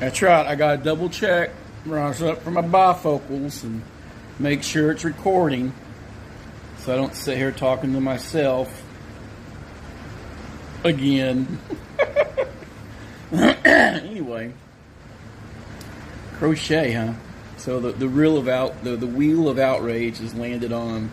That's right. I got to double check, rise up for my bifocals, and make sure it's recording, so I don't sit here talking to myself again. Anyway, crochet, huh? So the wheel of outrage has landed on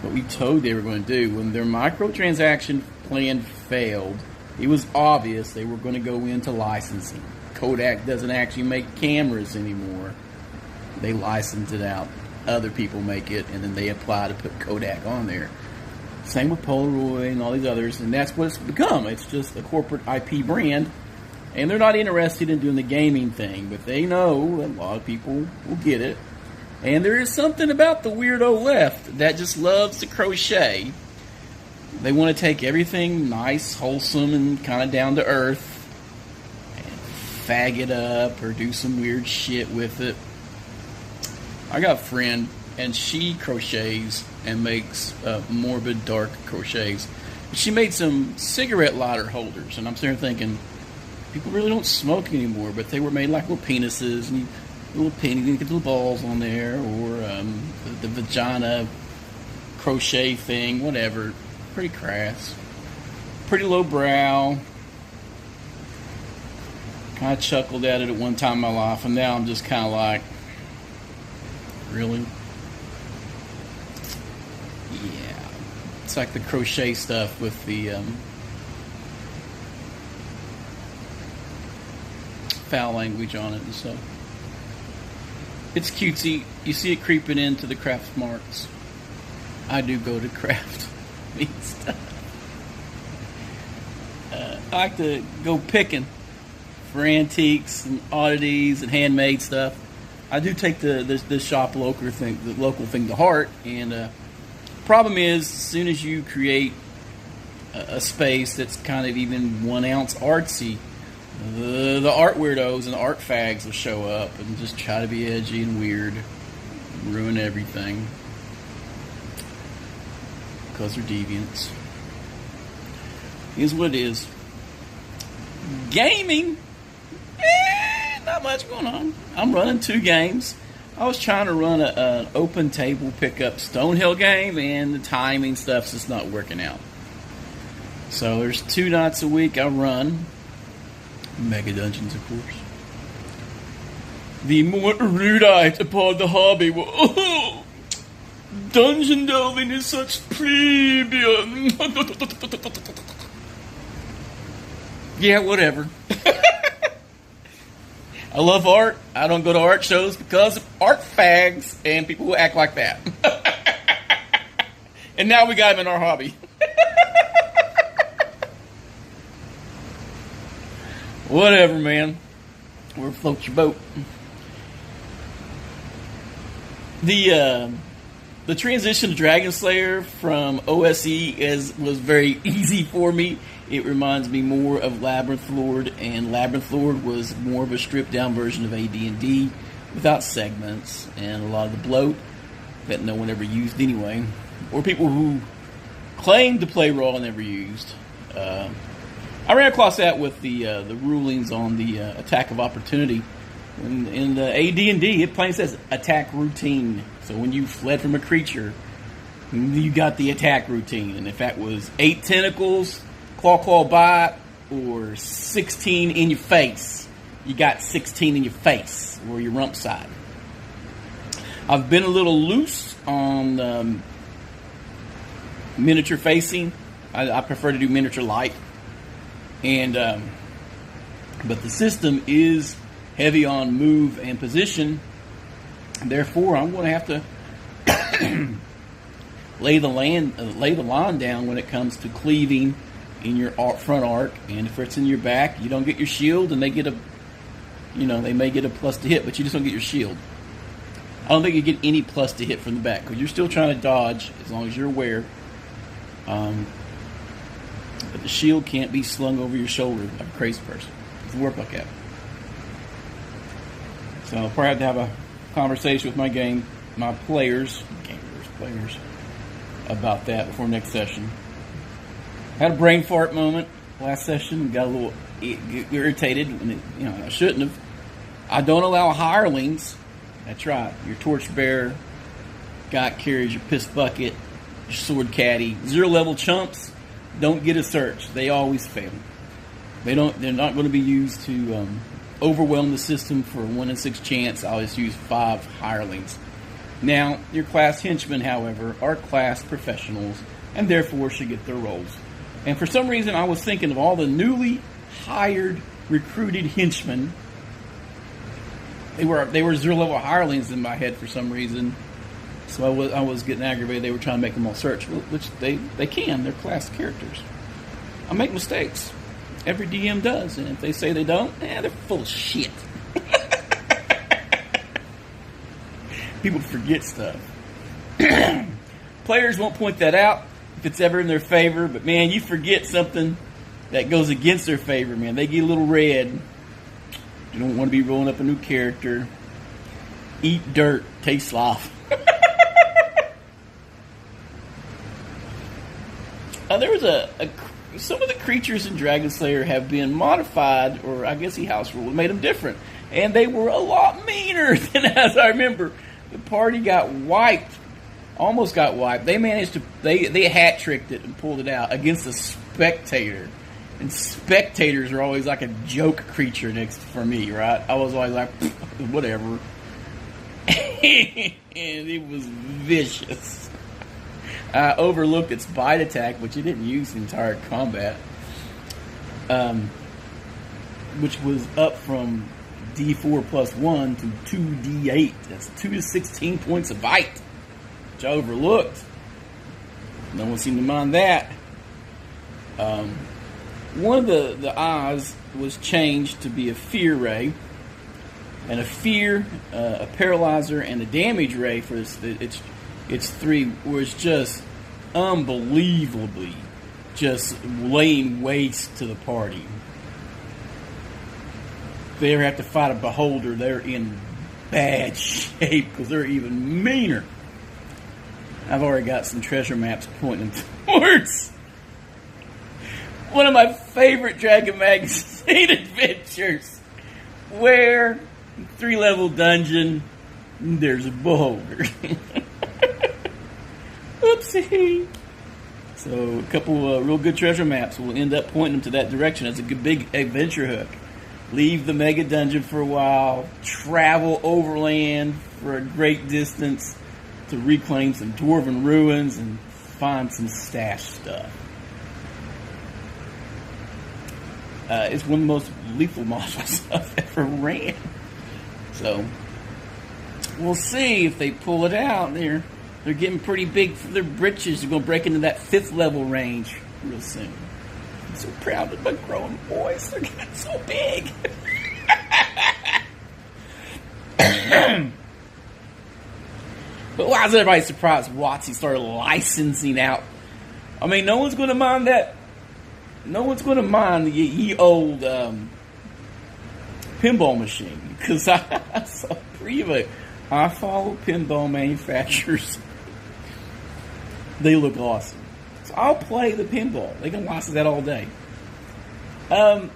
what we told they were going to do. When their microtransaction plan failed, it was obvious they were going to go into licensing. Kodak doesn't actually make cameras anymore. They license it out. Other people make it, and then they apply to put Kodak on there. Same with Polaroid and all these others, and that's what it's become. It's just a corporate IP brand, and they're not interested in doing the gaming thing, but they know that a lot of people will get it. And there is something about the weirdo left that just loves to crochet. They want to take everything nice, wholesome, and kind of down to earth, and fag it up or do some weird shit with it. I got a friend, and she crochets and makes morbid, dark crochets. She made some cigarette lighter holders, and I'm sitting there thinking, people really don't smoke anymore, but they were made like little penises, and little pennies, you get little balls on there, or the vagina crochet thing, whatever. Pretty crass. Pretty low brow. Kind of chuckled at it at one time in my life, and now I'm just kind of like, really? Yeah. It's like the crochet stuff with the foul language on it and stuff. It's cutesy. You see it creeping into the craft marts. I do go to craft meat stuff. I like to go picking for antiques and oddities and handmade stuff. I do take the shop local thing to heart, and problem is, as soon as you create a space that's kind of even 1 ounce artsy, the art weirdos and the art fags will show up and just try to be edgy and weird, and ruin everything because they're deviants. Here's what it is. Gaming. Not much going on. I'm running 2 games. I was trying to run an open table pickup Stonehill game, and the timing stuff's just not working out. So there's 2 nights a week I run. Mega Dungeons, of course. The more erudite upon the hobby will, dungeon delving is such plebeian. Yeah, whatever. I love art. I don't go to art shows because of art fags and people who act like that. And now we got them in our hobby. Whatever, man. Where floats your boat. The transition to Dragon Slayer from OSE was very easy for me. It reminds me more of Labyrinth Lord, and Labyrinth Lord was more of a stripped-down version of AD&D without segments and a lot of the bloat that no one ever used anyway, or people who claimed to play raw never used. I ran across that with the rulings on the attack of opportunity. In the AD&D, it plain says attack routine. So when you fled from a creature, you got the attack routine. And if that was 8 tentacles, claw bite, or 16 in your face, you got 16 in your face or your rump side. I've been a little loose on miniature facing. I prefer to do miniature light. And but the system is heavy on move and position. Therefore, I'm going to have to lay the line down when it comes to cleaving in your front arc. And if it's in your back, you don't get your shield, and they get they may get a plus to hit, but you just don't get your shield. I don't think you get any plus to hit from the back because you're still trying to dodge as long as you're aware. But the shield can't be slung over your shoulder like a crazy person. It doesn't work like that. So I'll probably have to have a conversation with my players, about that before next session. Had a brain fart moment. last session. Got a little irritated, and I shouldn't have. I don't allow hirelings. That's right. Your torchbearer, guy carries your piss bucket, your sword caddy. 0 level chumps don't get a search. They always fail. They're not going to be used to overwhelm the system for a 1 in 6 chance. I always use 5 hirelings. Now, your class henchmen, however, are class professionals and therefore should get their roles. And for some reason, I was thinking of all the newly hired, recruited henchmen. They were 0 level hirelings in my head for some reason. So I was getting aggravated. They were trying to make them all search, which they can. They're class characters. I make mistakes. Every DM does, and if they say they don't, they're full of shit. People forget stuff. Players won't point that out if it's ever in their favor, but man, you forget something that goes against their favor, man. They get a little red. You don't want to be rolling up a new character. Eat dirt, taste sloth. There was some of the creatures in Dragon Slayer have been modified, or I guess the house rule made them different, and they were a lot meaner than as I remember. The party got wiped, almost got wiped. They managed to they hat tricked it and pulled it out against a spectator, and spectators are always like a joke creature for me, right? I was always like, whatever, and it was vicious. I overlooked its bite attack, which it didn't use the entire combat, which was up from D4 plus 1 to 2D8. That's 2 to 16 points of bite, which I overlooked. No one seemed to mind that. One of the eyes was changed to be a fear ray, and a fear, a paralyzer, and a damage ray for its 3 was just unbelievably just laying waste to the party. If they ever have to fight a beholder, they're in bad shape because they're even meaner. I've already got some treasure maps pointing towards one of my favorite Dragon Magazine adventures, where 3-level dungeon, there's a beholder. Oopsie. So a couple real good treasure maps will end up pointing them to that direction. That's a good big adventure hook. Leave the mega dungeon for a while, travel overland for a great distance to reclaim some dwarven ruins and find some stash stuff. It's one of the most lethal models I've ever ran. So we'll see if they pull it out. They're getting pretty big for their britches. They're going to break into that 5th level range real soon. I'm so proud of my growing boys. They're getting so big. But why is everybody surprised WotC started licensing out? I mean, no one's going to mind that. No one's going to mind the ye old pinball machine. Because I follow pinball manufacturers. They look awesome. So I'll play the pinball. They can license that all day. The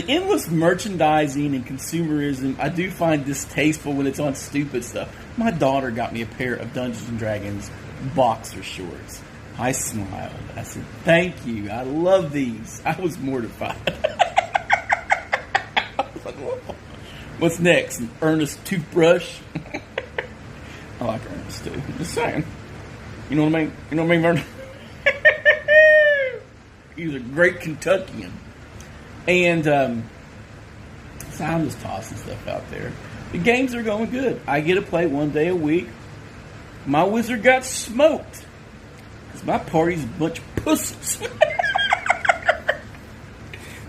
endless merchandising and consumerism, I do find distasteful when it's on stupid stuff. My daughter got me a pair of Dungeons & Dragons boxer shorts. I smiled. I said, thank you. I love these. I was mortified. I was like, whoa. What's next? An Ernest toothbrush? I like Ernest too. I'm just saying. You know what I mean? You know what I mean, Ernest? He's a great Kentuckian. And so I'm just tossing stuff out there. The games are going good. I get to play 1 day a week. My wizard got smoked. Because my party's a bunch of pussies.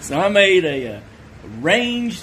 So I made a ranged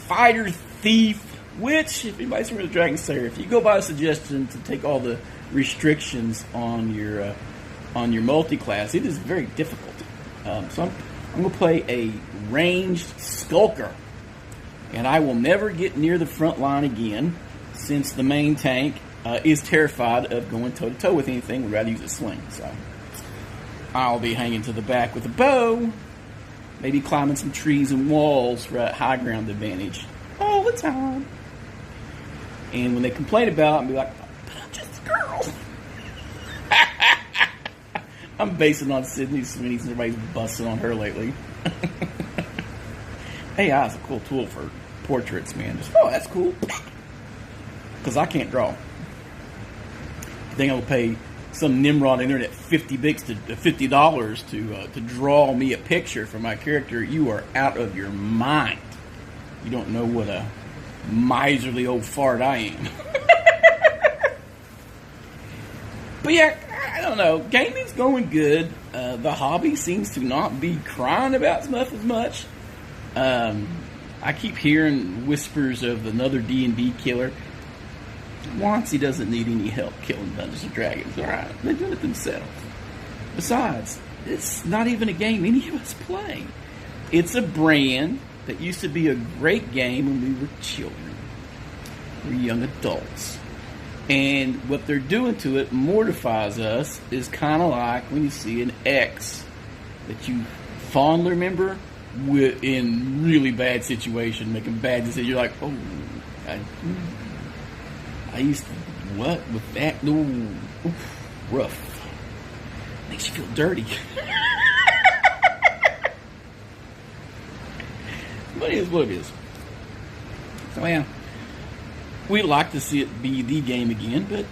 fighter thief, which, if anybody's familiar with Dragon Slayer, if you go by a suggestion to take all the restrictions on your multi-class, it is very difficult. So I'm going to play a ranged skulker, and I will never get near the front line again, since the main tank is terrified of going toe-to-toe with anything. Would rather use a sling. So I'll be hanging to the back with a bow, maybe climbing some trees and walls for a high ground advantage all the time. And when they complain about it, I'll be like, but I'm just a girl. I'm basing on Sydney Sweeney since everybody's busting on her lately. AI is a cool tool for portraits, man. Just, oh, that's cool. Because I can't draw. You think I will pay some Nimrod internet $50 to draw me a picture for my character? You are out of your mind. You don't know what a miserly old fart I am. But yeah, I don't know. Gaming's going good. The hobby seems to not be crying about stuff as much. I keep hearing whispers of another D&D killer. Wancy doesn't need any help killing Dungeons and Dragons. All right, they're doing it themselves. Besides, it's not even a game any of us play. It's a brand that used to be a great game when we were children. We're young adults. And what they're doing to it mortifies us. Is kind of like when you see an ex that you fondly remember in really bad situation, making bad decisions. You're like, oh, I used to, what with that? Ooh, rough. Makes you feel dirty. But it is what it is. So yeah, we'd like to see it be the game again, but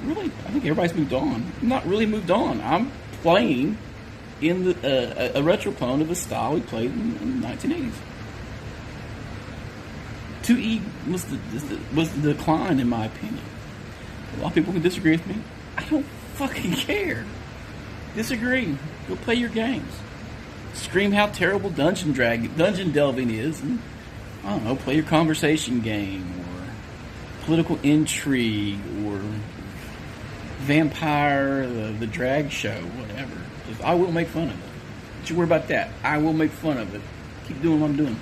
really, I think everybody's moved on. I'm not really moved on. I'm playing in a retro clone of a style we played in the 1980s. 2E was the decline, in my opinion. A lot of people can disagree with me. I don't fucking care. Disagree. Go play your games. Scream how terrible dungeon delving is, and I don't know, play your conversation game, or political intrigue, or vampire, the drag show, whatever. Just, I will make fun of it. Don't you worry about that. I will make fun of it. Keep doing what I'm doing.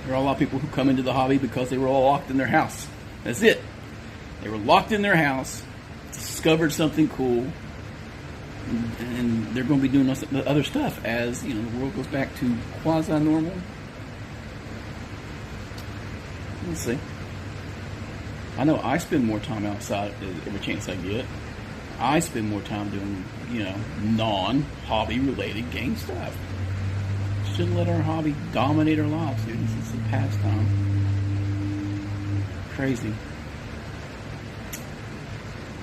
There are a lot of people who come into the hobby because they were all locked in their house. That's it. They were locked in their house, discovered something cool, and they're going to be doing other stuff as, you know, the world goes back to quasi-normal. Let's see. I know I spend more time outside every chance I get. I spend more time doing, you know, non-hobby related game stuff. Shouldn't let our hobby dominate our lives, dude. This is a pastime. Crazy.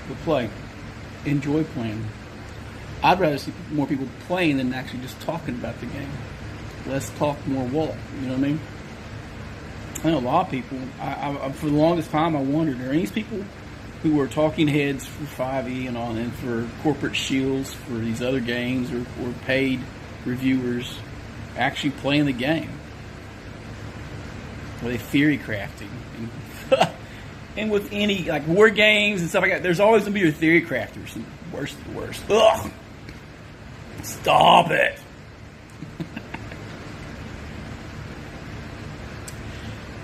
But play. Enjoy playing. I'd rather see more people playing than actually just talking about the game. Less talk, more walk. You know what I mean? I know a lot of people. I for the longest time, I wondered, are these people who were talking heads for 5e and all, and for corporate shields for these other games, or paid reviewers, actually playing the game? Are they theory crafting? And with any, like, war games and stuff like that, there's always going to be your theory crafters. And worst of the worst. Ugh! Stop it!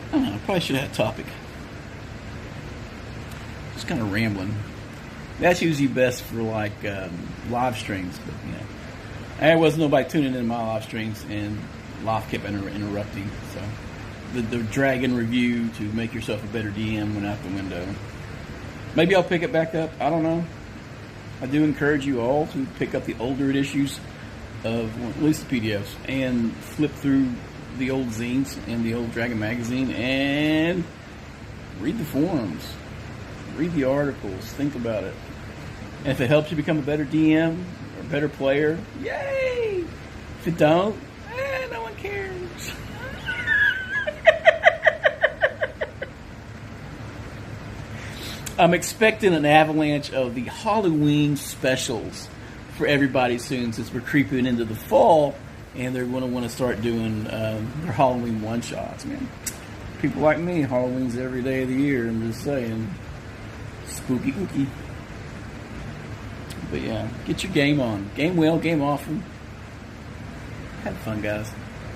I don't know, I probably should have had a topic. Just kind of rambling. That's usually best for, like, live streams, but, you know. There wasn't nobody tuning in my live streams, and live kept interrupting, so the dragon review to make yourself a better DM went out the window. Maybe I'll pick it back up. I don't know. I do encourage you all to pick up the older issues of, well, at least the PDFs, and flip through the old zines and the old Dragon magazine and read the forums, read the articles, think about it. And if it helps you become a better DM or a better player, yay! If it don't, no one cares. I'm expecting an avalanche of the Halloween specials for everybody soon, since we're creeping into the fall, and they're going to want to start doing their Halloween one-shots, man. People like me, Halloween's every day of the year, I'm just saying. Spooky ooky. But yeah, get your game on. Game well, game often. Have fun, guys.